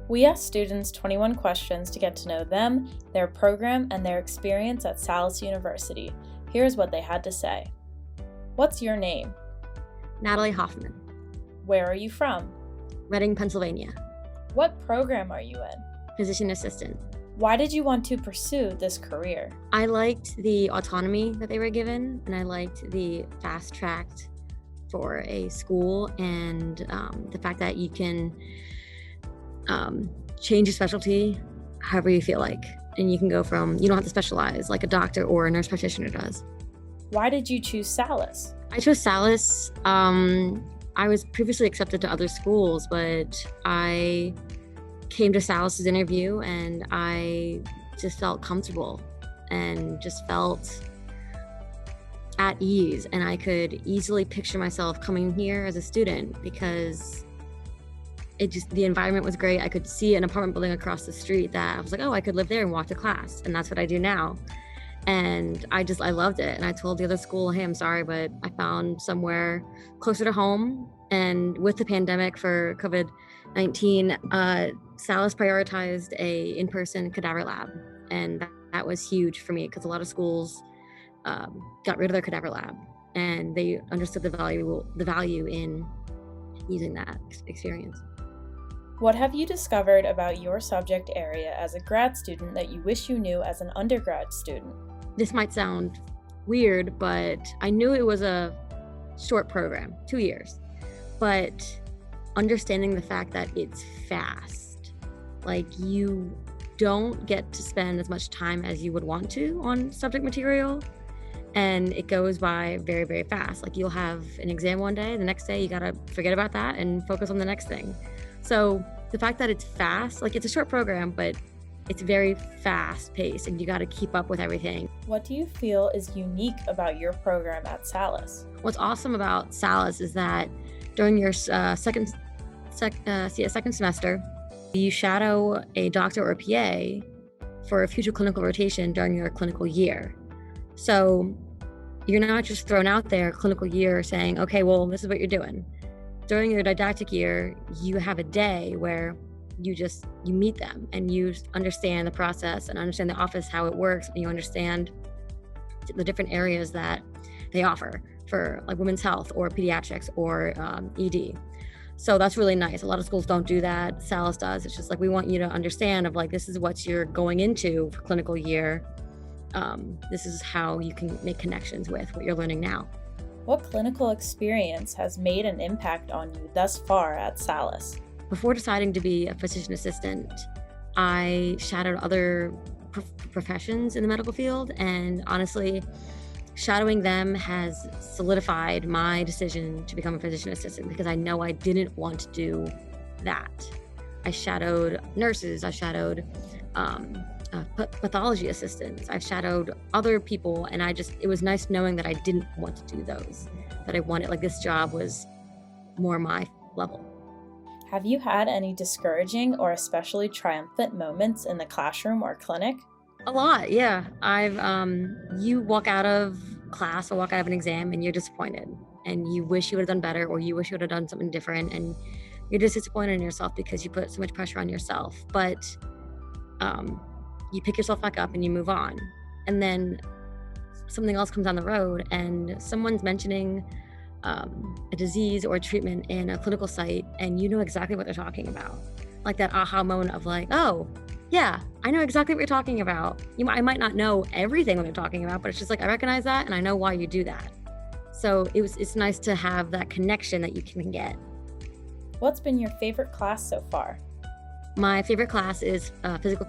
We asked students 21 questions to get to know them, their program, and their experience at Salus University. Here's what they had to say. What's your name? Natalie Hoffman. Where are you from? Reading, Pennsylvania. What program are you in? Physician assistant. Why did you want to pursue this career? I liked the autonomy that they were given, and I liked the fast tracked for a school, and the fact that you can change your specialty however you feel like. And you can go from, you don't have to specialize like a doctor or a nurse practitioner does. Why did you choose Salus? I chose Salus. I was previously accepted to other schools, but I came to Salus's interview and I just felt comfortable and just felt at ease. And I could easily picture myself coming here as a student because the environment was great. I could see an apartment building across the street that I was like, oh, I could live there and walk to class. And that's what I do now. And I loved it. And I told the other school, hey, I'm sorry, but I found somewhere closer to home. And with the pandemic for COVID-19, Salus prioritized a in-person cadaver lab. And that was huge for me because a lot of schools got rid of their cadaver lab, and they understood the value in using that experience. What have you discovered about your subject area as a grad student that you wish you knew as an undergrad student? This might sound weird, but I knew it was a short program, 2 years, but understanding the fact that it's fast, like you don't get to spend as much time as you would want to on subject material, and it goes by very, very fast. Like you'll have an exam one day, the next day you gotta forget about that and focus on the next thing. So the fact that it's fast, like it's a short program, but it's very fast paced and you got to keep up with everything. What do you feel is unique about your program at Salus? What's awesome about Salus is that during your second semester, you shadow a doctor or a PA for a future clinical rotation during your clinical year. So you're not just thrown out there clinical year saying, okay, well, this is what you're doing. During your didactic year, you have a day where you meet them and you understand the process and understand the office, how it works, and you understand the different areas that they offer for like women's health or pediatrics or ED. So that's really nice. A lot of schools don't do that. Salus does. It's just like, we want you to understand of like, this is what you're going into for clinical year. This is how you can make connections with what you're learning now. What clinical experience has made an impact on you thus far at Salus? Before deciding to be a physician assistant, I shadowed other professions in the medical field, and honestly, shadowing them has solidified my decision to become a physician assistant because I know I didn't want to do that. I shadowed nurses, I shadowed pathology assistants, I've shadowed other people, and it was nice knowing that I didn't want to do those, that I wanted, like this job was more my level. Have you had any discouraging or especially triumphant moments in the classroom or clinic? A lot, yeah. You walk out of class or walk out of an exam and you're disappointed and you wish you would have done better, or you wish you would have done something different, and you're just disappointed in yourself because you put so much pressure on yourself. But you pick yourself back up and you move on. And then something else comes down the road and someone's mentioning a disease or a treatment in a clinical site, and you know exactly what they're talking about. Like that aha moment of like, oh, yeah, I know exactly what you're talking about. I might not know everything what they're talking about, but it's just like, I recognize that and I know why you do that. So it's nice to have that connection that you can get. What's been your favorite class so far? My favorite class is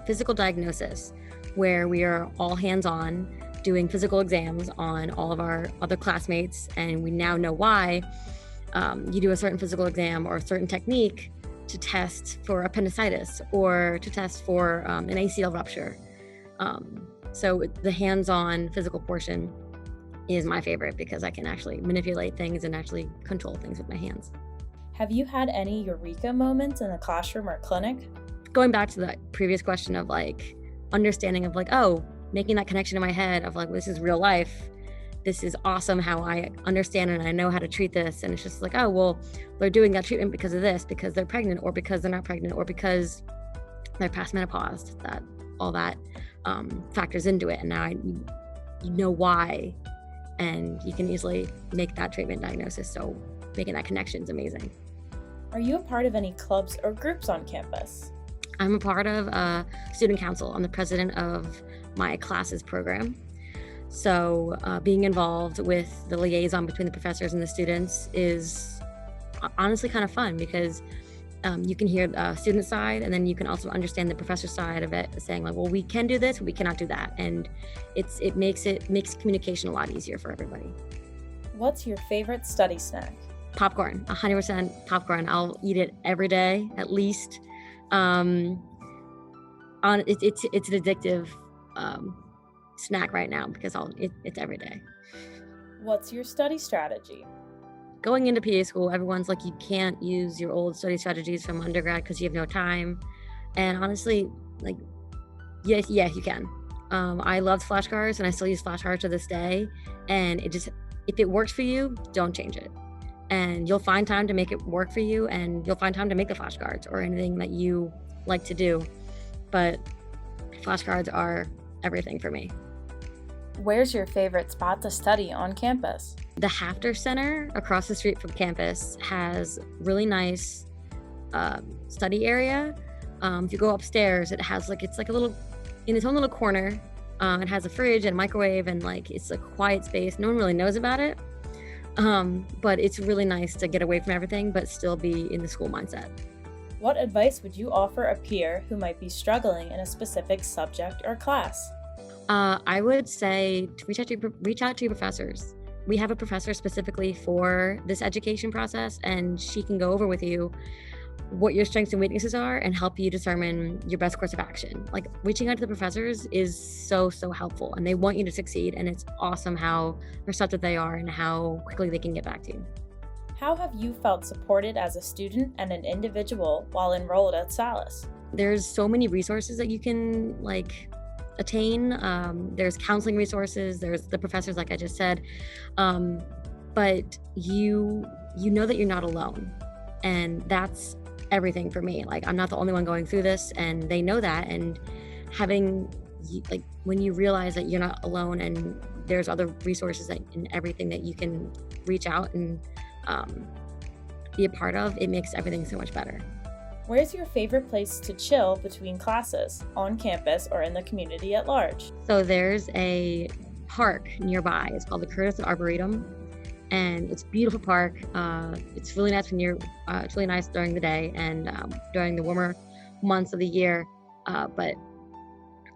physical diagnosis, where we are all hands-on doing physical exams on all of our other classmates, and we now know why you do a certain physical exam or a certain technique to test for appendicitis or to test for an ACL rupture. So the hands-on physical portion is my favorite because I can actually manipulate things and actually control things with my hands. Have you had any Eureka moments in the classroom or clinic? Going back to the previous question of like understanding of like, oh, making that connection in my head of like, this is real life. This is awesome how I understand and I know how to treat this. And it's just like, oh, well, they're doing that treatment because of this, because they're pregnant or because they're not pregnant or because they're past menopause, that all that factors into it. And now you know why, and you can easily make that treatment diagnosis. So making that connection is amazing. Are you a part of any clubs or groups on campus? I'm a part of a student council. I'm the president of my classes program. So being involved with the liaison between the professors and the students is honestly kind of fun, because you can hear the student side, and then you can also understand the professor side of it, saying like, well, we can do this, we cannot do that. And it makes communication a lot easier for everybody. What's your favorite study snack? Popcorn, 100% popcorn. I'll eat it every day, at least. It's an addictive snack right now, because it's every day. What's your study strategy? Going into PA school, everyone's like, you can't use your old study strategies from undergrad because you have no time. And honestly, like, yes, you can. I loved flashcards, and I still use flashcards to this day. And if it works for you, don't change it. And you'll find time to make it work for you, and you'll find time to make the flashcards or anything that you like to do. But flashcards are everything for me. Where's your favorite spot to study on campus? The Hafter Center across the street from campus has really nice study area. If you go upstairs, it has it's like a little, in its own little corner. It has a fridge and a microwave, and it's a quiet space. No one really knows about it. But it's really nice to get away from everything, but still be in the school mindset. What advice would you offer a peer who might be struggling in a specific subject or class? I would say to reach out to your professors. We have a professor specifically for this education process, and she can go over with you what your strengths and weaknesses are and help you determine your best course of action. Reaching out to the professors is so helpful, and they want you to succeed, and it's awesome how receptive they are and how quickly they can get back to you. How have you felt supported as a student and an individual while enrolled at Salus? There's so many resources that you can attain. There's counseling resources, there's the professors, like I just said, but you know that you're not alone, and that's everything for me. I'm not the only one going through this, and they know that. And having when you realize that you're not alone, and there's other resources and everything that you can reach out and be a part of, it makes everything so much better. Where's your favorite place to chill between classes, on campus or in the community at large? So there's a park nearby. It's called the Curtis Arboretum, and it's a beautiful park. It's really nice it's really nice during the day and during the warmer months of the year. But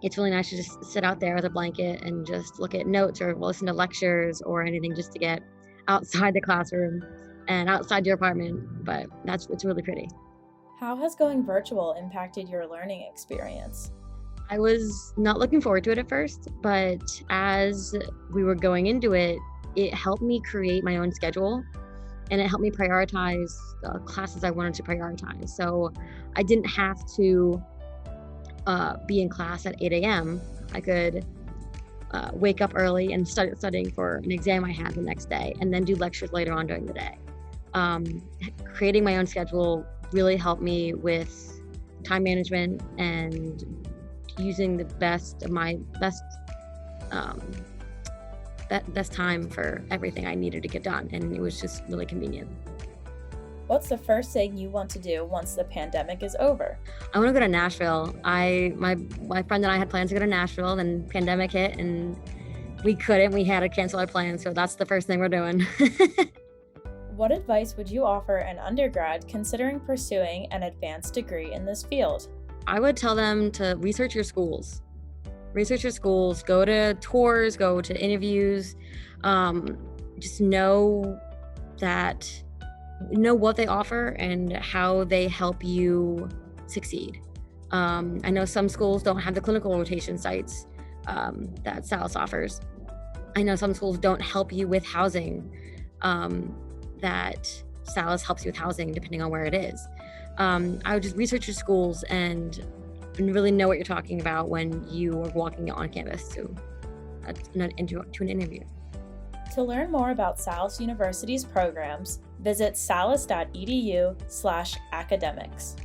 it's really nice to just sit out there with a blanket and just look at notes or listen to lectures or anything, just to get outside the classroom and outside your apartment. But it's really pretty. How has going virtual impacted your learning experience? I was not looking forward to it at first, but as we were going into it, it helped me create my own schedule, and it helped me prioritize the classes I wanted to prioritize. So I didn't have to be in class at 8 a.m. I could wake up early and start studying for an exam I had the next day, and then do lectures later on during the day. Creating my own schedule really helped me with time management and using the best time for everything I needed to get done, and it was just really convenient. What's the first thing you want to do once the pandemic is over? I want to go to Nashville. My friend and I had plans to go to Nashville, then pandemic hit and we couldn't. We had to cancel our plans, so that's the first thing we're doing. What advice would you offer an undergrad considering pursuing an advanced degree in this field? I would tell them to research your schools. Research your schools, go to tours, go to interviews, just know what they offer and how they help you succeed. I know some schools don't have the clinical rotation sites that Salus offers. I know some schools don't help you with housing, that Salus helps you with housing depending on where it is. I would just research your schools and really know what you're talking about when you are walking on campus to an interview. To learn more about Salus University's programs, visit salus.edu/academics.